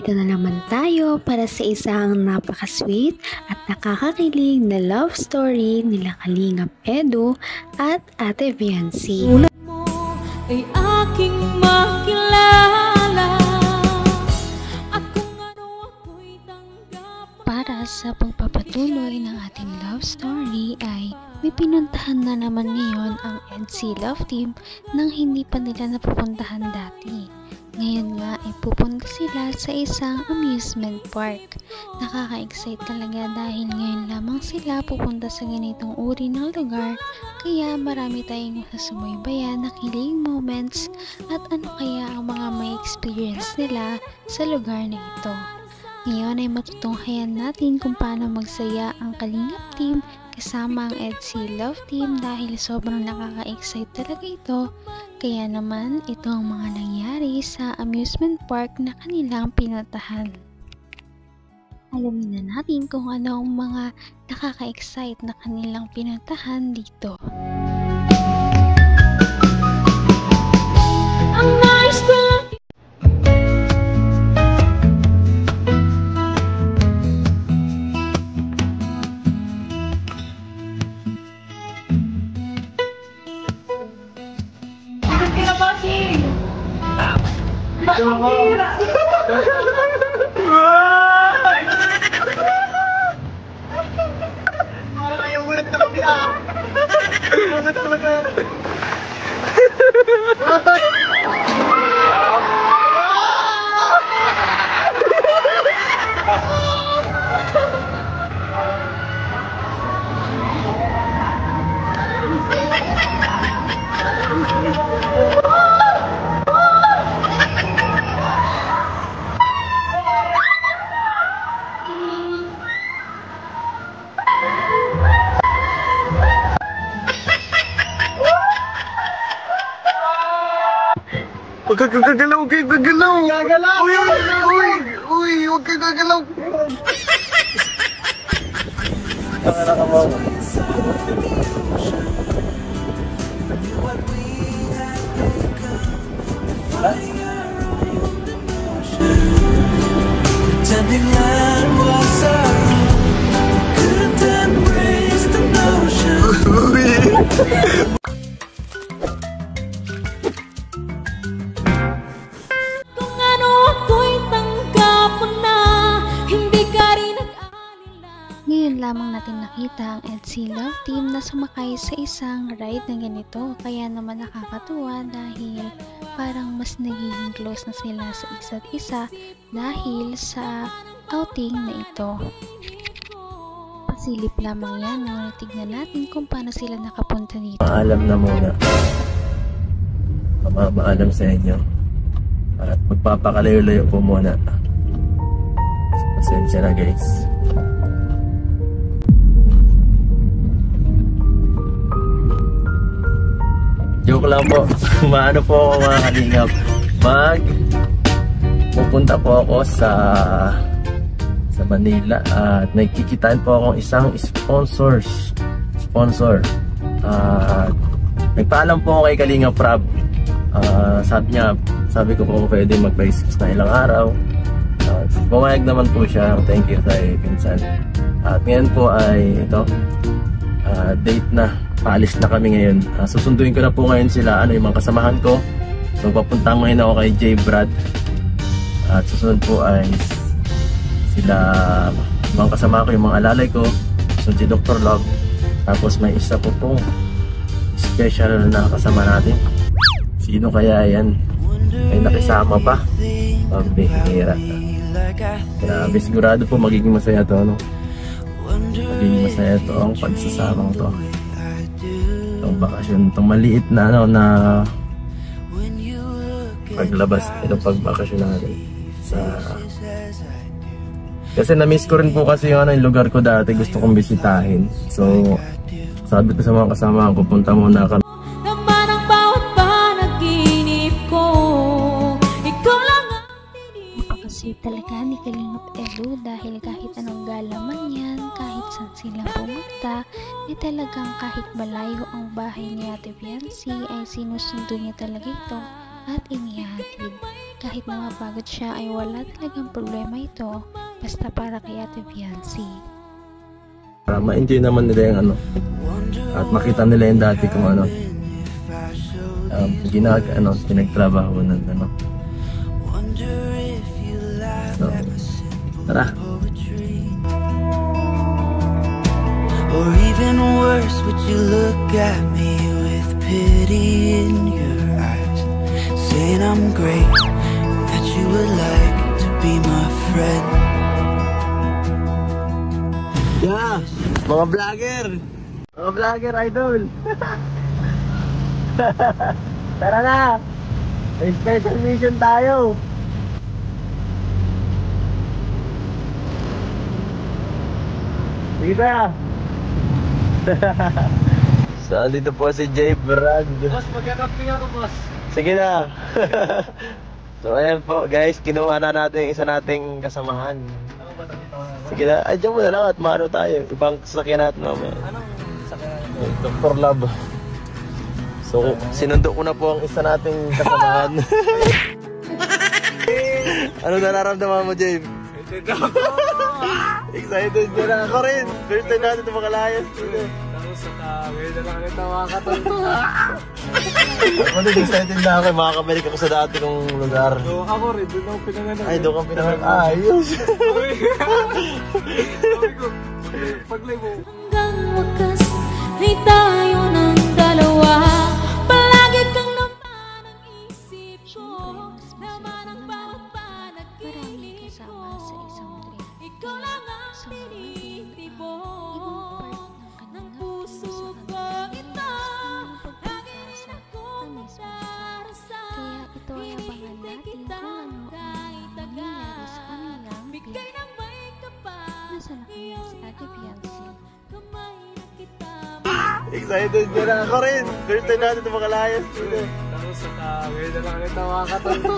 Narito na naman tayo para sa isang napaka-sweet at nakakakilig na love story nila Kalingap Edu at Ate Viancy. Sulat mo ay aking makilala at kung ano ako'y tanggap. Para sa pagpapatuloy ng ating love story ay may pinuntahan na naman ngayon ang EDC Love Team nang hindi pa nila napupuntahan dati. Ngayon nga ay pupunta sila sa isang amusement park. Nakaka-excite talaga dahil ngayon lamang sila pupunta sa ganitong uri ng lugar, kaya marami tayong masasubaybayan na kilig moments at ano kaya ang mga may experience nila sa lugar na ito. Ngayon ay matutunghayan natin kung paano magsaya ang Kalingap Team kasama ang EDC Love Team dahil sobrang nakaka-excite talaga ito. Kaya naman ito ang mga nangyari sa amusement park na kanilang pinuntahan. Alamin na natin kung ano ang mga nakaka-excite na kanilang pinuntahan dito. Ang nice ko Huwag ka gagalaw, huwag ka gagalaw! Gagalaw! Uy, huwag ka gagalaw! Pretending that was our own, couldn't embrace the notion. kung ano ako'y tanggap mo na, hindi ka rin nag-alala. Ngayon lamang natin nakita ang EDC Love Team na sumakay sa isang ride na ganito, kaya naman nakakatuwa dahil parang mas nagiging close na sila sa isa't isa dahil sa outing na ito. Pasilip lamang yan, ngunit tignan natin kung paano sila nakapunta dito. Maalam na muna. Maalam sa inyo. At magpapakalayo-layo po muna. Pasensya na guys. Joke lang po. Maano po ako mga kalingap. Pupunta po ako sa Manila at may kikitain po akong isang sponsor. Nagpaalam po ako kay Kalingap Rab. Sabi ko po pwede magpa-excuse na ilang araw. Pumayag naman po siya. Thank you kay Pinsan. At ngayon po ay ito, date na. Paalis na kami ngayon. Susunduin ko na po ngayon sila, yung mga kasamahan ko. So papunta ngayon ako kay J. Brad. At susunod po ay sila, mga kasama ko, yung mga alalay ko. Susunod si Dr. Love. Tapos may isa po pong special na kasama natin. Sino kaya yan? Ay nakisama pa. Pambihira. Grabe, sigurado po magiging masaya to, no? Magiging masaya to ang pagsasamang to. Itong bakasyon, itong maliit na na paglabas, itong pagbakasyon natin kasi na-miss ko rin po kasi yung lugar ko dati, gusto kong bisitahin. So sabi ko sa mga kasama ko, punta muna kami. Naman ang bawat panaginip ko, ikaw lang ang Napakasweet talaga ni Kalingap Edu dahil kahit anong gala man yan, kahit saan sila pumunta, talagang kahit malayo ang bahay ni Ate Viancy ay sinusundo niya talaga ito at inihatid. kahit na mapagod siya ay wala talagang problema ito basta para kay Ate Viancy. Para ma-enjoy naman nila yung ano at makita nila yung dati kung ano pinagtrabaho ng ano. So, tara. Or even worse, would you look at me with pity in your eyes, saying I'm great, and that you would like to be my friend? Yeah, mga vlogger! Mga vlogger idol! Tara na! May special mission tayo! Sige na! So, dito po si J. Brand. Boss, magkakaping ako, boss. Sige na! So, ayan po guys, kinuha na natin yung isa nating kasamahan. Sige na, ay dyan mo na lang at maano tayo. Ibang sasakyan natin mamaya. Anong sakyan? Dr. Love. So, sinundo ko na po ang isa nating kasamahan. Ano nararamdaman mo, Jabe? Excited ka na ako rin. First time natin ito makalayas. Tapos sa ngayon na lang ito makakatanto. Ako din excited na ako. Makakabalik ako sa dati kong lugar. So ako rin, doon ako pinanganak. Ay, doon kang pinanganak. Ayos. Sabi ko, paglay mo. Hanggang wakas ay tayo ng dalawa. Palagi kang naman ang isip ko. Naman ang bawat Maraming panaginip kasama sa isang ko. trip. Ikaw lang ang Sa mga tinitibok ibang part ng ng puso ko ito. Lagi rin akong magdarasal. Kaya ito ay abangan natin kung ano ang mangyayari sa kanilang Bigay trip. ng may kapal. Nasa na kaya si Ate Viancy? Kamay na kita. Excited ka na ako rin. First time natin ito makalayas. Tapos sa ngayon na lang ito makakatanto.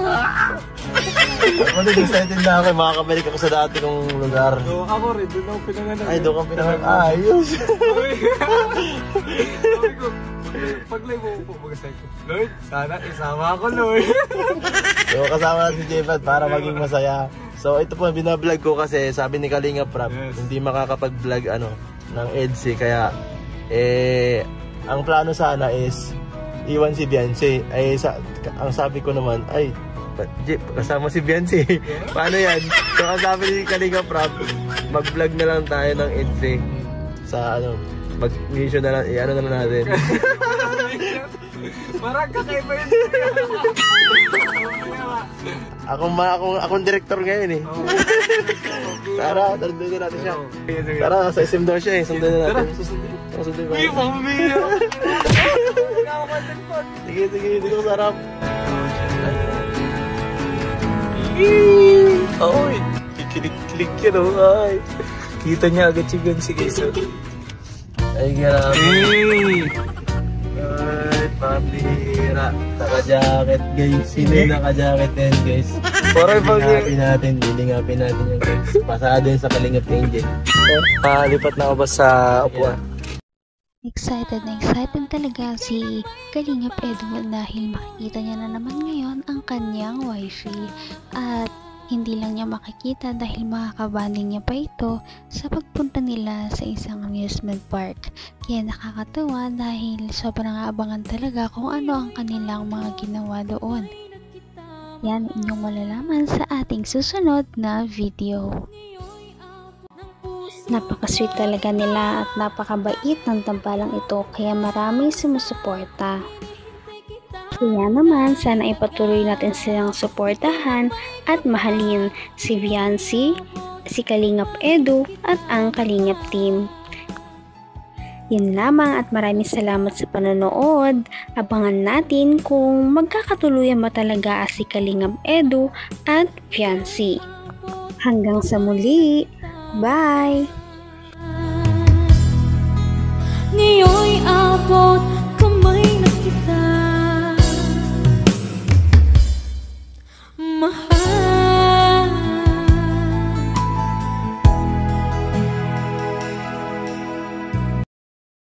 Ako din excited na ako. Makakabalik ako sa dati kong lugar. So ako rin, doon ako pinanganak. Ay, doon kang pinanganak. Ayos. Sabi ko, paglay mo po, magasay ko. Lord, sana isama ako, Lord. So, kasama na si J-Pad para maging masaya. So, ito po, binablog ko kasi sabi ni Kalinga Prab, Yes. hindi makakapag-vlog ng EDSI. Kaya, ang plano sana is iwan si Viancy. Ang sabi ko naman, ay, kasama si Viancy. Paano yan? So, ang sabi ni Kalinga Prab, mag-vlog na lang tayo ng EDSI. Sa mag-mission na lang, ano naman natin. Parang kakaiba yun. Akong director ngayon eh. Tara, sundin natin siya. Tara, sa SM daw siya eh. Sundin na natin. Sundin ba? Uy, pamilya! Sige, dito sarap. Oy, kikilig-kilig yun oh. Ay. Kita niya agad si Viancy guys. Ay, grabe. Hey! Ay, pambira. Naka-jacket guys. Sino yung naka-jacket yan guys? Parang Lilingapin natin yung pasado yun sa Kalingap Angel. lipat na ako ba sa upuan? Excited na excited talaga si Kalingap Edward dahil makikita niya na naman ngayon ang kanyang wifey at hindi lang niya makikita dahil makakabanding niya pa ito sa pagpunta nila sa isang amusement park. Kaya nakakatawa dahil sobrang abangan talaga kung ano ang kanilang mga ginawa doon. Yan inyong malalaman sa ating susunod na video. Napaka-sweet talaga nila at napakabait ng tambalang ito kaya maraming sumusuporta. Kaya naman, sana ipatuloy natin silang suportahan at mahalin si Viancy, si Kalingap Edu at ang Kalingap team. Yun lamang at maraming salamat sa panonood. Abangan natin kung magkakatuluyan ba talaga si Kalingap Edu at Viancy. Hanggang sa muli. Bye! Ngayon'y abot